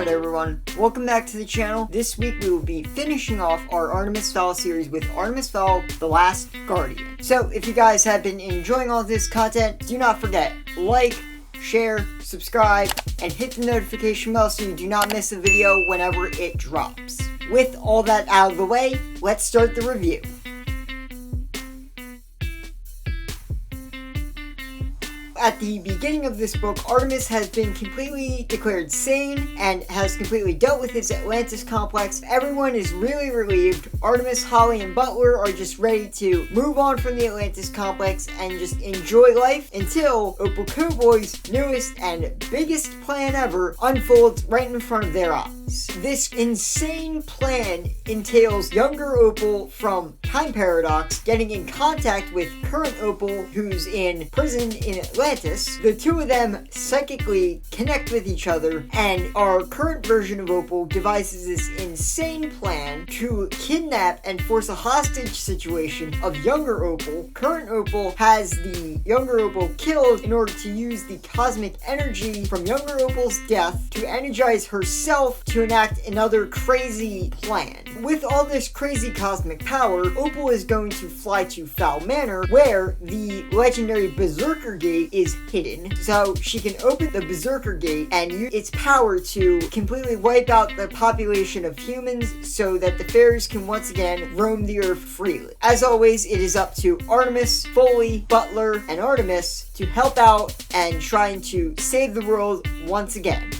Alright everyone, welcome back to the channel. This week we will be finishing off our Artemis Fowl series with Artemis Fowl, The Last Guardian. So if you guys have been enjoying all this content, do not forget, like, share, subscribe, and hit the notification bell so you do not miss a video whenever it drops. With all that out of the way, let's start the review. At the beginning of this book, Artemis has been completely declared sane and has completely dealt with his Atlantis complex. Everyone is really relieved. Artemis, Holly, and Buttler are just ready to move on from the Atlantis complex and just enjoy life until Opel Coboy's newest and biggest plan ever unfolds right in front of their eyes. This insane plan entails younger Opel from Time Paradox getting in contact with current Opel, who's in prison in Atlantis. The two of them psychically connect with each other, and our current version of Opel devises this insane plan to kidnap and force a hostage situation of younger Opel. Current Opel has the younger Opel killed in order to use the cosmic energy from younger Opel's death to energize herself to enact another crazy plan. With all this crazy cosmic power, Opel is going to fly to Fowl Manor, where the legendary Bazerker gate is hidden, so she can open the Bazerker gate and use its power to completely wipe out the population of humans so that the fairies can once again roam the earth freely. As always, it is up to Artemis, Foley, Buttler, and Artemis to help out and trying to save the world once again.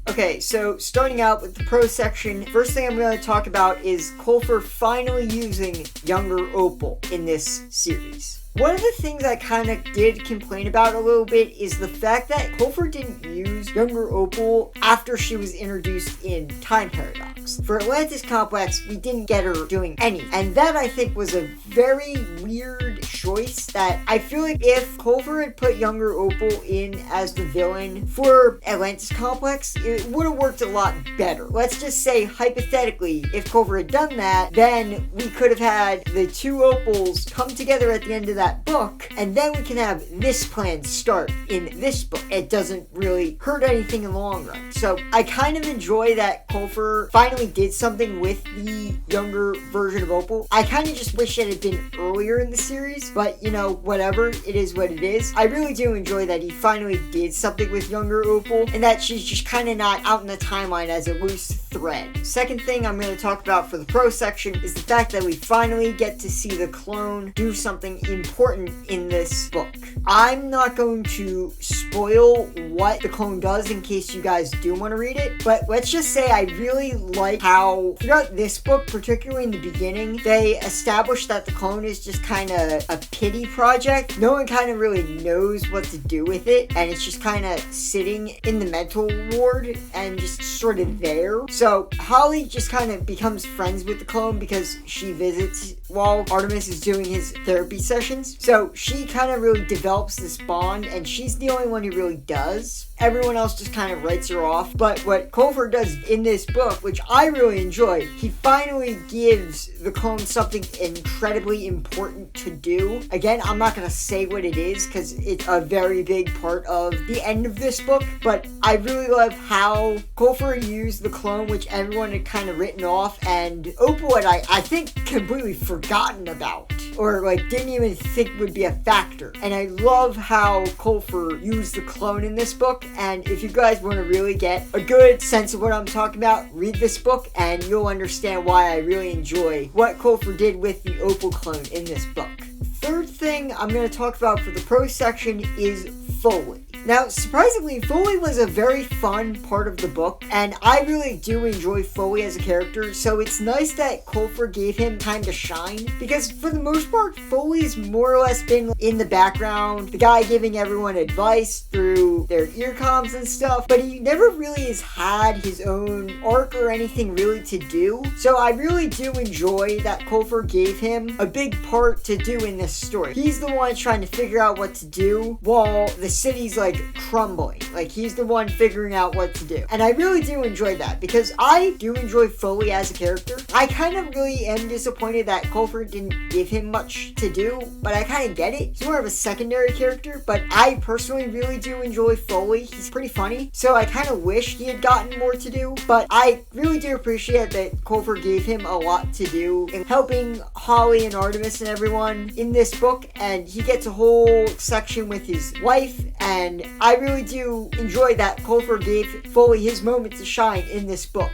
Okay, so starting out with the pro section, first thing I'm going to talk about is Colfer finally using younger Opel in this series. One of the things I kind of did complain about a little bit is the fact that Colfer didn't use younger Opel after she was introduced in Time Paradox. For Atlantis Complex, we didn't get her doing any, and that I think was a very weird choice that I feel like if Colfer had put younger Opel in as the villain for Atlantis Complex, it would have worked a lot better. Let's just say, hypothetically, if Colfer had done that, then we could have had the two Opels come together at the end of that book, and then we can have this plan start in this book. It doesn't really hurt anything in the long run. So I kind of enjoy that Colfer finally did something with the younger version of Opel. I kind of just wish it had been earlier in the series, but you know, whatever, it is what it is. I really do enjoy that he finally did something with younger Opel, and that she's just kind of not out in the timeline as a loose thread. Second thing I'm going to talk about for the pro section is the fact that we finally get to see the clone do something important in this book. I'm not going to spoil what the clone does in case you guys do want to read it, but let's just say I really like how throughout this book, particularly in the beginning, they established that the clone is just kind of a pity project. No one kind of really knows what to do with it, and it's just kind of sitting in the mental ward and just sort of there. So Holly just kind of becomes friends with the clone because she visits while Artemis is doing his therapy sessions. So she kind of really develops this bond, and she's the only one who really does. Everyone else just kind of writes her off. But what Colfer does in this book, which I really enjoy, he finally gives the clone something incredibly important to do. Again, I'm not going to say what it is because it's a very big part of the end of this book, but I really love how Colfer used the clone, which everyone had kind of written off, and Opel had, I think, completely forgotten about, or like didn't even think would be a factor. And I love how Colfer used the clone in this book, and if you guys want to really get a good sense of what I'm talking about, read this book and you'll understand why I really enjoy what Colfer did with the Opel clone in this book. Third thing I'm going to talk about for the pro section is Foley. Now, surprisingly, Foley was a very fun part of the book, and I really do enjoy Foley as a character, so it's nice that Colfer gave him time to shine, because for the most part, Foley's more or less been in the background, the guy giving everyone advice through their earcoms and stuff, but he never really has had his own arc or anything really to do, so I really do enjoy that Colfer gave him a big part to do in this story. He's the one trying to figure out what to do, while the city's like like crumbling. Like he's the one figuring out what to do. And I really do enjoy that because I do enjoy Foley as a character. I kind of really am disappointed that Colfer didn't give him much to do, but I kind of get it. He's more of a secondary character, but I personally really do enjoy Foley. He's pretty funny, so I kind of wish he had gotten more to do, but I really do appreciate that Colfer gave him a lot to do in helping Holly and Artemis and everyone in this book, and he gets a whole section with his wife, and I really do enjoy that Colfer gave Foley his moment to shine in this book.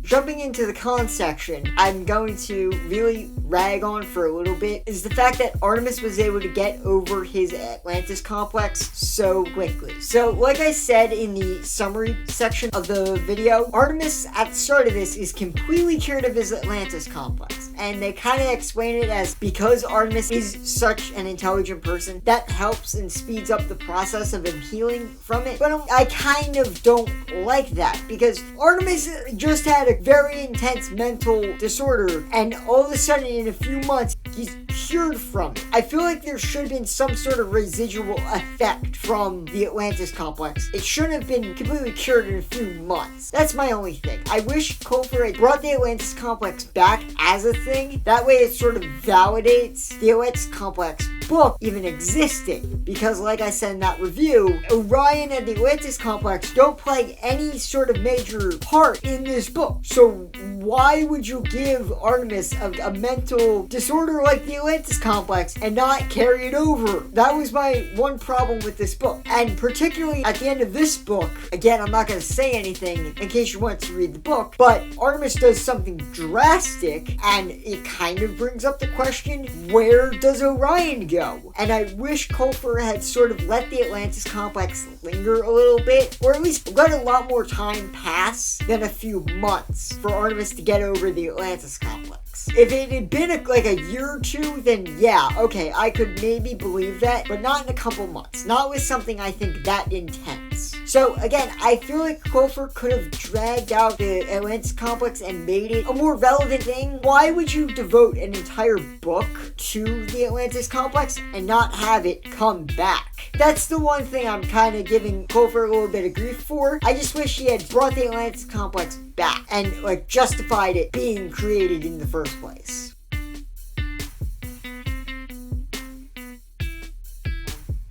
Jumping into the con section, I'm going to really rag on for a little bit is the fact that Artemis was able to get over his Atlantis complex so quickly. So, like I said in the summary section of the video, Artemis at the start of this is completely cured of his Atlantis complex. And they kind of explain it as because Artemis is such an intelligent person, that helps and speeds up the process of him healing from it. But I kind of don't like that because Artemis just had a very intense mental disorder, and all of a sudden in a few months he's cured from it. I feel like there should have been some sort of residual effect from the Atlantis complex. It shouldn't have been completely cured in a few months. That's my only thing. I wish Colfer had brought the Atlantis complex back as a thing. That way it sort of validates the Atlantis complex book even existing, because like I said in that review, Orion and the Atlantis complex don't play any sort of major part in this book. So why would you give Artemis a mental disorder like the Atlantis complex and not carry it over? That was my one problem with this book. And particularly at the end of this book, again, I'm not going to say anything in case you want to read the book, but Artemis does something drastic, and it kind of brings up the question, where does Orion go? And I wish Colfer had sort of let the Atlantis complex linger a little bit, or at least let a lot more time pass than a few months for Artemis to get over the Atlantis complex. If it had been like a year or two, then yeah, okay, I could maybe believe that, but not in a couple months. Not with something I think that intense. So again, I feel like Colfer could have dragged out the Atlantis complex and made it a more relevant thing. Why would you devote an entire book to the Atlantis complex and not have it come back? That's the one thing I'm kind of giving Colfer a little bit of grief for. I just wish he had brought the Atlantis complex back and like justified it being created in the first place.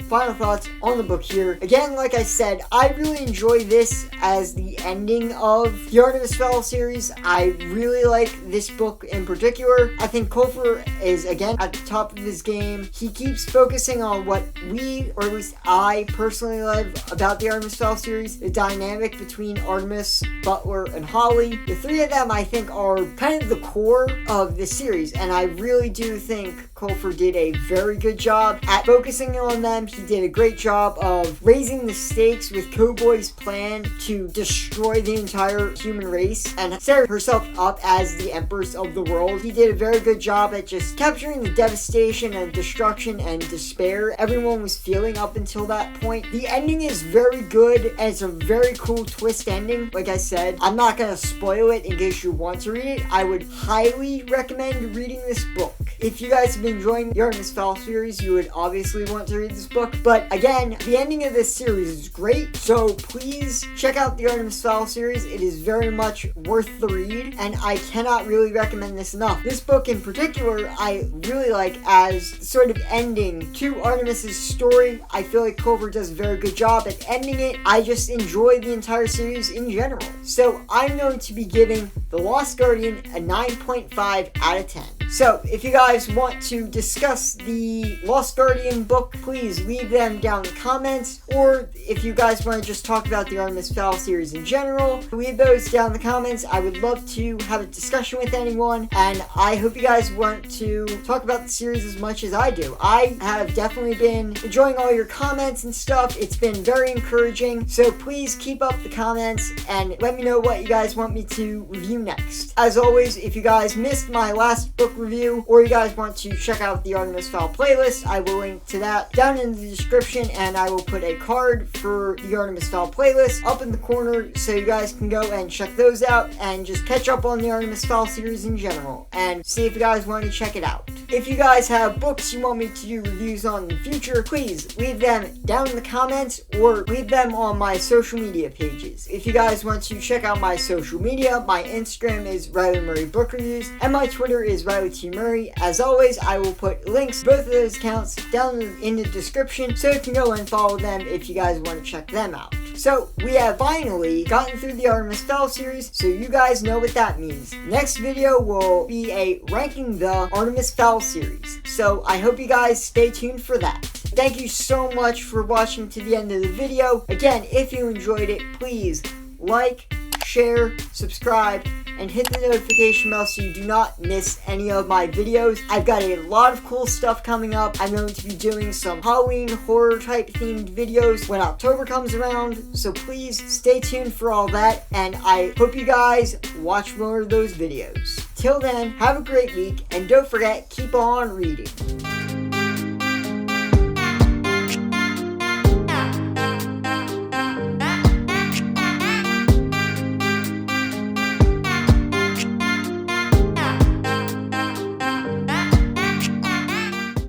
Final thoughts on the book here. Again, like I said, I really enjoy this as the ending of the Artemis Fowl series. I really like this book in particular. I think Colfer is, again, at the top of his game. He keeps focusing on what we, or at least I personally love about the Artemis Fowl series, the dynamic between Artemis, Buttler, and Holly. The three of them, I think, are kind of the core of the series, and I really do think Colfer did a very good job at focusing on them. He did a great job of raising the stakes with Coboy's plan to destroy the entire human race and set herself up as the empress of the world. He did a very good job at just capturing the devastation and destruction and despair everyone was feeling up until that point. The ending is very good, and it's a very cool twist ending. Like I said, I'm not going to spoil it in case you want to read it. I would highly recommend reading this book. If you guys have been enjoying the Artemis Fowl series, you would obviously want to read this book. But again, the ending of this series is great, so please check out the Artemis Fowl series. It is very much worth the read, and I cannot really recommend this enough. This book in particular, I really like as sort of ending to Artemis's story. I feel like Colfer does a very good job at ending it. I just enjoy the entire series in general. So I'm going to be giving The Lost Guardian a 9.5 out of 10. So if you guys want to discuss the Lost Guardian book, please leave them down in the comments, or if you guys want to just talk about the Artemis Fowl series in general, leave those down in the comments. I would love to have a discussion with anyone, and I hope you guys want to talk about the series as much as I do. I have definitely been enjoying all your comments and stuff. It's been very encouraging, so please keep up the comments and let me know what you guys want me to review next. As always, if you guys missed my last book review, or you guys want to check out the Artemis Fowl playlist, I will link to that down in the description, and I will put a card for the Artemis Fowl playlist up in the corner so you guys can go and check those out and just catch up on the Artemis Fowl series in general and see if you guys want to check it out. If you guys have books you want me to do reviews on in the future, please leave them down in the comments or leave them on my social media pages. If you guys want to check out my social media, my Instagram is Riley Murray Book Reviews and my Twitter is Riley T. Murray. As always, I will put links to both of those accounts down in the description so you can go and follow them if you guys want to check them out. So, we have finally gotten through the Artemis Fowl series, so you guys know what that means. Next video will be a ranking the Artemis Fowl series, so I hope you guys stay tuned for that. Thank you so much for watching to the end of the video. Again, if you enjoyed it, please like, share, subscribe, and hit the notification bell so you do not miss any of my videos. I've got a lot of cool stuff coming up. I'm going to be doing some Halloween horror type themed videos when October comes around, so please stay tuned for all that, and I hope you guys watch more of those videos. Till then, have a great week, and don't forget, keep on reading.